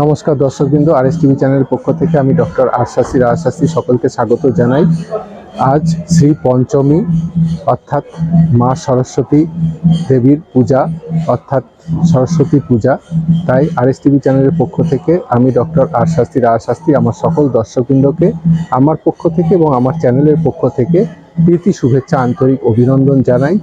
নমস্কার দর্শকবৃন্দ, RS TV চ্যানেলের পক্ষ থেকে আমি ডক্টর রাজশাস্ত্রী সকলকে স্বাগত জানাই। আজ শ্রী পঞ্চমী অর্থাৎ মা সরস্বতী দেবীর পূজা অর্থাৎ সরস্বতী পূজা। তাই আরএস টিভি চ্যানেলের পক্ষ থেকে আমি ডক্টর রাজশাস্ত্রী আমার সকল দর্শকবৃন্দকে আমার পক্ষ থেকে এবং আমার চ্যানেলের পক্ষ থেকে প্রীতি শুভেচ্ছা আন্তরিক অভিনন্দন জানাই।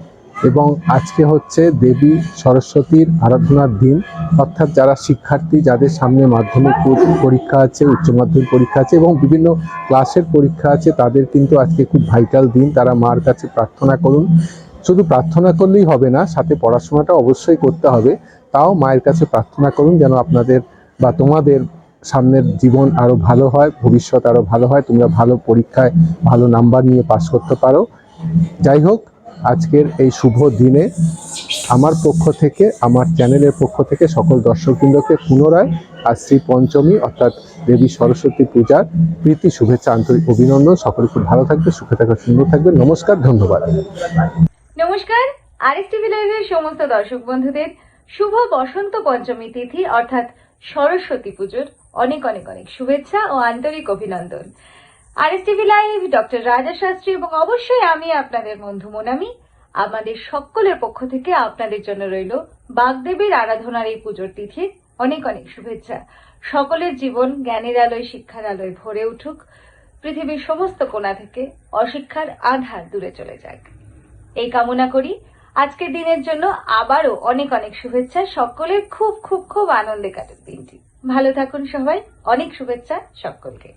এবং আজকে হচ্ছে দেবী সরস্বতীর আরাধনার দিন, অর্থাৎ যারা শিক্ষার্থী, যাদের সামনে মাধ্যমিক পরীক্ষা আছে, উচ্চ মাধ্যমিক পরীক্ষা আছে এবং বিভিন্ন ক্লাসের পরীক্ষা আছে, তাদের কিন্তু আজকে খুব ভাইটাল দিন। তারা মার কাছে প্রার্থনা করুন। শুধু প্রার্থনা করলেই হবে না, সাথে পড়াশোনাটা অবশ্যই করতে হবে। তাও মায়ের কাছে প্রার্থনা করুন যেন আপনাদের বা তোমাদের সামনের জীবন আরও ভালো হয়, ভবিষ্যৎ আরও ভালো হয়, তোমরা ভালো পরীক্ষায় ভালো নাম্বার নিয়ে পাশ করতে পারো। যাই হোক, আজকের এই শুভ দিনে আমার পক্ষ থেকে, আমার চ্যানেলের পক্ষ থেকে সকল দর্শকবৃন্দকে পুনরায় আজ শ্রী পঞ্চমী অর্থাৎ দেবী সরস্বতী পূজার প্রীতি শুভেচ্ছা আন্তরিক অভিনন্দন। সকলে খুব ভালো থাকবে, সুখে থাকবে, সুন্দর থাকবে। নমস্কার, ধন্যবাদ। নমস্কার, আরএস টিভি লাইভের সমস্ত দর্শক বন্ধুদের শুভ বসন্ত পঞ্চমী তিথি অর্থাৎ সরস্বতী পুজোর অনেক অনেক অনেক শুভেচ্ছা ও আন্তরিক অভিনন্দন। আরএস টিভি লাইভ, ডক্টর রাজা শাস্ত্রী এবং অবশ্যই আমি আপনাদের বন্ধু মোনামি, আমাদের সকলের পক্ষ থেকে আপনাদের জন্য রইল বাগদেবীর আরাধনার এই পুজোর তিথির অনেক অনেক শুভেচ্ছা। সকলের জীবন জ্ঞানের আলোয়, শিক্ষার আলোয় ভরে উঠুক। পৃথিবীর সমস্ত কোণা থেকে অশিক্ষার আঁধার দূরে চলে যাক, এই কামনা করি। আজকের দিনের জন্য আবারও অনেক অনেক শুভেচ্ছা। সকলের খুব খুব খুব আনন্দে কাটুক দিনটি। ভালো থাকুন সবাই। অনেক শুভেচ্ছা সকলকে।